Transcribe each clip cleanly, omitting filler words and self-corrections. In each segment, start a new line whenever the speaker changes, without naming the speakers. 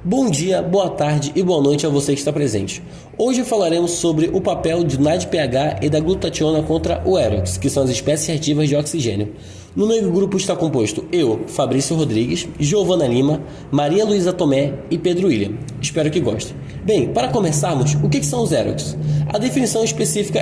Bom dia, boa tarde e boa noite a você que está presente. Hoje falaremos sobre o papel do NADPH e da glutationa contra o Aerox, que são as espécies reativas de oxigênio. No meu grupo está composto eu, Fabrício Rodrigues, Giovana Lima, Maria Luísa Tomé e Pedro William. Espero que gostem. Bem, para começarmos, o que são os Aerox? A definição específica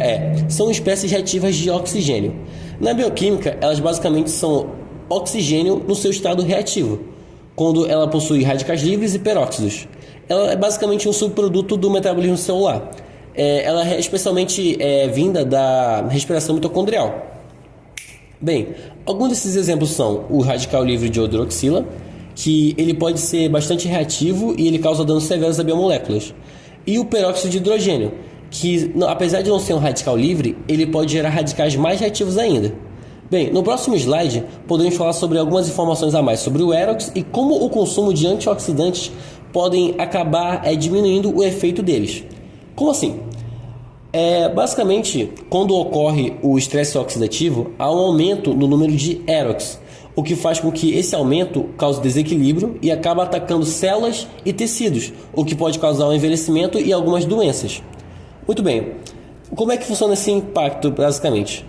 são espécies reativas de oxigênio. Na bioquímica, elas basicamente são oxigênio no seu estado reativo, quando ela possui radicais livres e peróxidos. Ela é basicamente um subproduto do metabolismo celular. Ela é especialmente vinda da respiração mitocondrial. Bem, alguns desses exemplos são o radical livre de hidroxila, que ele pode ser bastante reativo e ele causa danos severos a biomoléculas. E o peróxido de hidrogênio, que apesar de não ser um radical livre, ele pode gerar radicais mais reativos ainda. Bem, no próximo slide podemos falar sobre algumas informações a mais sobre o Aerox e como o consumo de antioxidantes podem acabar diminuindo o efeito deles. Como assim? Basicamente, quando ocorre o estresse oxidativo, há um aumento no número de Aerox, o que faz com que esse aumento cause desequilíbrio e acaba atacando células e tecidos, o que pode causar um envelhecimento e algumas doenças. Muito bem, como é que funciona esse impacto basicamente?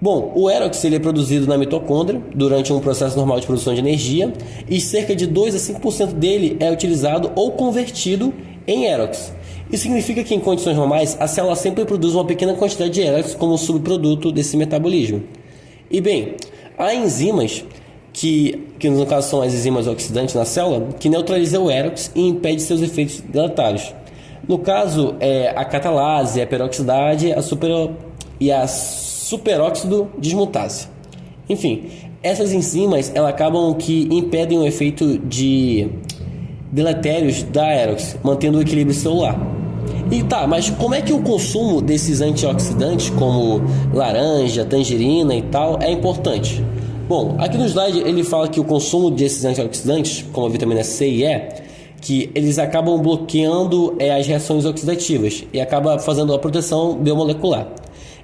Bom, o Aerox ele é produzido na mitocôndria durante um processo normal de produção de energia e cerca de 2 a 5% dele é utilizado ou convertido em Aerox. Isso significa que em condições normais a célula sempre produz uma pequena quantidade de Aerox como subproduto desse metabolismo. E bem, há enzimas que no caso são as enzimas oxidantes na célula, que neutralizam o Aerox e impede seus efeitos deletários. No caso, a catalase, a peroxidase e a superóxido dismutase. Enfim, essas enzimas elas acabam que impedem o efeito de deletérios da Aerox, mantendo o equilíbrio celular. Mas como é que o consumo desses antioxidantes, como laranja, tangerina e tal, é importante? Bom, aqui no slide ele fala que o consumo desses antioxidantes, como a vitamina C e E, que eles acabam bloqueando as reações oxidativas e acaba fazendo a proteção biomolecular.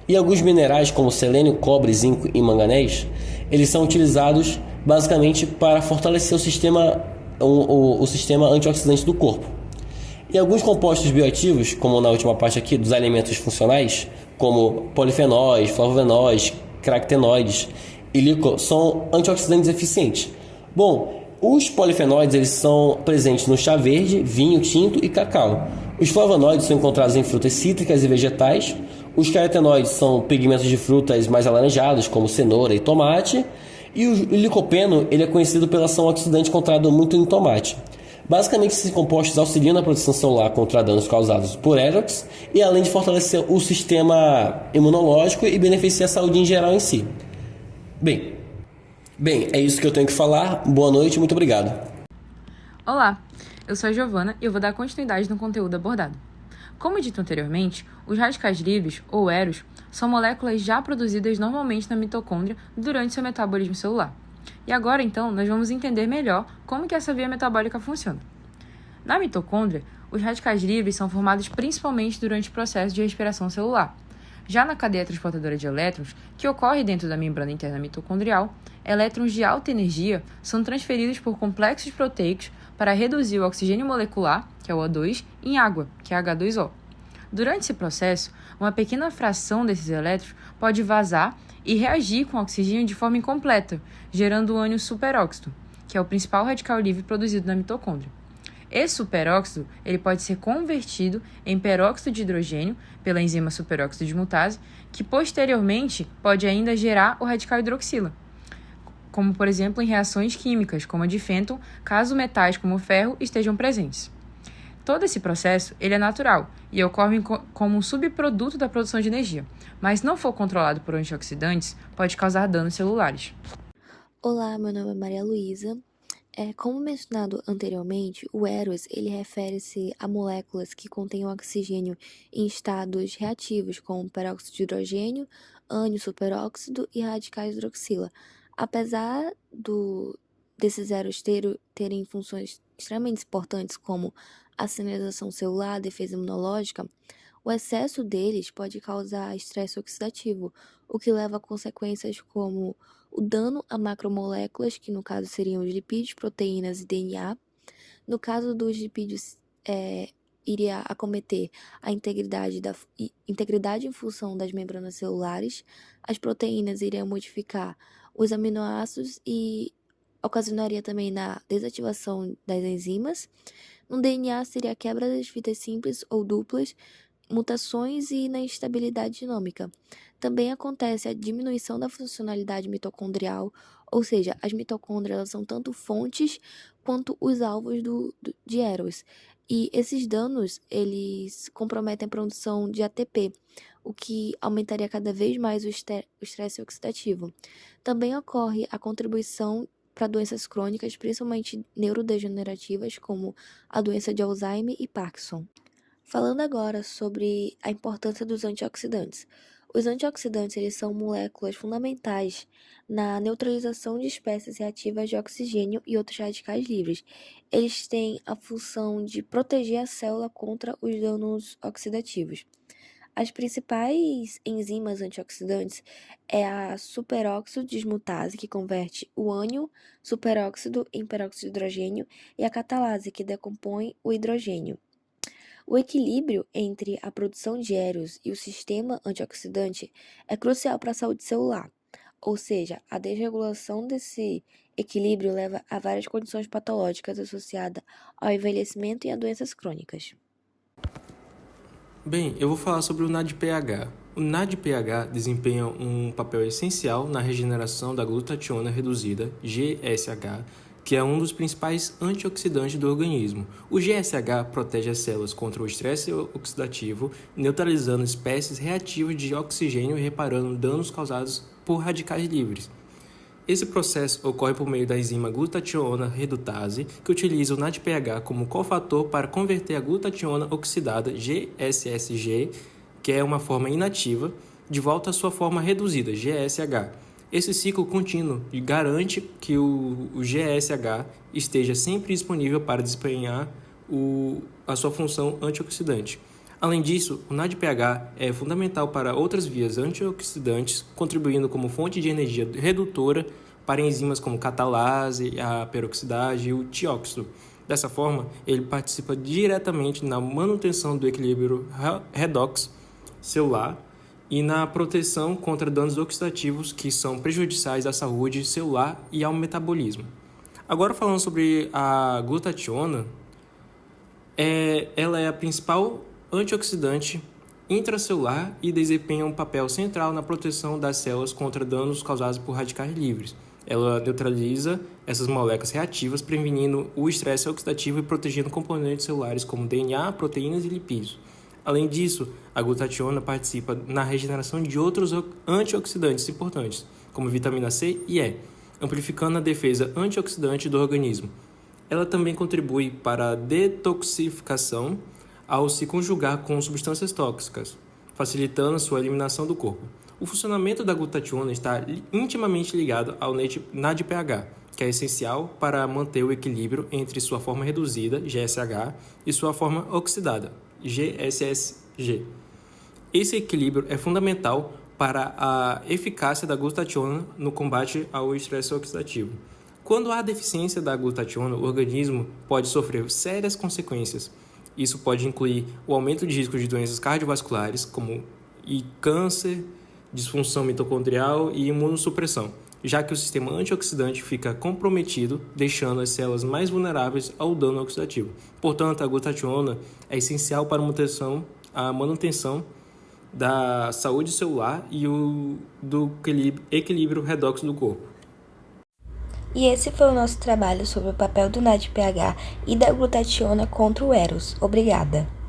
E alguns minerais como selênio, cobre, zinco e manganês, eles são utilizados basicamente para fortalecer o sistema antioxidante do corpo. E alguns compostos bioativos, como na última parte aqui dos alimentos funcionais, como polifenóis, flavonoides, carotenoides e líquor, são antioxidantes eficientes. Bom, os polifenóides eles são presentes no chá verde, vinho tinto e cacau. Os flavonoides são encontrados em frutas cítricas e vegetais. Os carotenoides são pigmentos de frutas mais alaranjados, como cenoura e tomate. E o licopeno ele é conhecido pela ação oxidante encontrada muito em tomate. Basicamente, esses compostos auxiliam na proteção celular contra danos causados por Aerox e além de fortalecer o sistema imunológico e beneficiar a saúde em geral em si. Bem, é isso que eu tenho que falar. Boa noite e muito obrigado.
Olá, eu sou a Giovana e eu vou dar continuidade no conteúdo abordado. Como dito anteriormente, os radicais livres, ou EROs, são moléculas já produzidas normalmente na mitocôndria durante seu metabolismo celular. E agora, então, nós vamos entender melhor como que essa via metabólica funciona. Na mitocôndria, os radicais livres são formados principalmente durante o processo de respiração celular. Já na cadeia transportadora de elétrons, que ocorre dentro da membrana interna mitocondrial, elétrons de alta energia são transferidos por complexos proteicos para reduzir o oxigênio molecular, que é o O2, em água, que é H2O. Durante esse processo, uma pequena fração desses elétrons pode vazar e reagir com o oxigênio de forma incompleta, gerando o ânion superóxido, que é o principal radical livre produzido na mitocôndria. Esse superóxido ele pode ser convertido em peróxido de hidrogênio pela enzima superóxido dismutase, que posteriormente pode ainda gerar o radical hidroxila, como por exemplo em reações químicas, como a de Fenton, caso metais como o ferro estejam presentes. Todo esse processo ele é natural e ocorre como um subproduto da produção de energia, mas se não for controlado por antioxidantes, pode causar danos celulares.
Olá, meu nome é Maria Luísa. Como mencionado anteriormente, o Aeros ele refere-se a moléculas que contêm oxigênio em estados reativos, como peróxido de hidrogênio, ânion superóxido e radicais hidroxila. Apesar desses Aeros terem funções extremamente importantes, como a sinalização celular, defesa imunológica, o excesso deles pode causar estresse oxidativo, o que leva a consequências como o dano a macromoléculas, que no caso seriam os lipídios, proteínas e DNA, No caso dos lipídios, iria acometer a integridade em função das membranas celulares, as proteínas iriam modificar os aminoácidos e ocasionaria também na desativação das enzimas. No DNA seria a quebra das fitas simples ou duplas, mutações e na instabilidade dinâmica. Também acontece a diminuição da funcionalidade mitocondrial, ou seja, as mitocôndrias elas são tanto fontes quanto os alvos de Eros. E esses danos, eles comprometem a produção de ATP, o que aumentaria cada vez mais o estresse oxidativo. Também ocorre a contribuição para doenças crônicas, principalmente neurodegenerativas, como a doença de Alzheimer e Parkinson. Falando agora sobre a importância dos antioxidantes. Os antioxidantes eles são moléculas fundamentais na neutralização de espécies reativas de oxigênio e outros radicais livres. Eles têm a função de proteger a célula contra os danos oxidativos. As principais enzimas antioxidantes é a superóxido dismutase, que converte o ânion superóxido em peróxido de hidrogênio, e a catalase, que decompõe o hidrogênio. O equilíbrio entre a produção de Eros e o sistema antioxidante é crucial para a saúde celular, ou seja, a desregulação desse equilíbrio leva a várias condições patológicas associadas ao envelhecimento e a doenças crônicas.
Bem, eu vou falar sobre o NADPH. O NADPH desempenha um papel essencial na regeneração da glutationa reduzida, GSH, que é um dos principais antioxidantes do organismo. O GSH protege as células contra o estresse oxidativo, neutralizando espécies reativas de oxigênio e reparando danos causados por radicais livres. Esse processo ocorre por meio da enzima glutationa redutase, que utiliza o NADPH como cofator para converter a glutationa oxidada, GSSG, que é uma forma inativa, de volta à sua forma reduzida, GSH. Esse ciclo contínuo garante que o GSH esteja sempre disponível para desempenhar a sua função antioxidante. Além disso, o NADPH é fundamental para outras vias antioxidantes, contribuindo como fonte de energia redutora para enzimas como catalase, a peroxidase e o tióxido. Dessa forma, ele participa diretamente na manutenção do equilíbrio redox celular e na proteção contra danos oxidativos que são prejudiciais à saúde celular e ao metabolismo. Agora falando sobre a glutationa, ela é a principal antioxidante intracelular e desempenha um papel central na proteção das células contra danos causados por radicais livres. Ela neutraliza essas moléculas reativas, prevenindo o estresse oxidativo e protegendo componentes celulares como DNA, proteínas e lipídios. Além disso, a glutationa participa na regeneração de outros antioxidantes importantes, como vitamina C e E, amplificando a defesa antioxidante do organismo. Ela também contribui para a detoxificação ao se conjugar com substâncias tóxicas, facilitando sua eliminação do corpo. O funcionamento da glutationa está intimamente ligado ao NADPH, que é essencial para manter o equilíbrio entre sua forma reduzida, GSH, e sua forma oxidada, GSSG. Esse equilíbrio é fundamental para a eficácia da glutationa no combate ao estresse oxidativo. Quando há deficiência da glutationa, o organismo pode sofrer sérias consequências. Isso pode incluir o aumento de risco de doenças cardiovasculares, como câncer, disfunção mitocondrial e imunossupressão, já que o sistema antioxidante fica comprometido, deixando as células mais vulneráveis ao dano oxidativo. Portanto, a glutationa é essencial para a manutenção da saúde celular e do equilíbrio redox do corpo.
E esse foi o nosso trabalho sobre o papel do NADPH e da glutationa contra o Eros. Obrigada!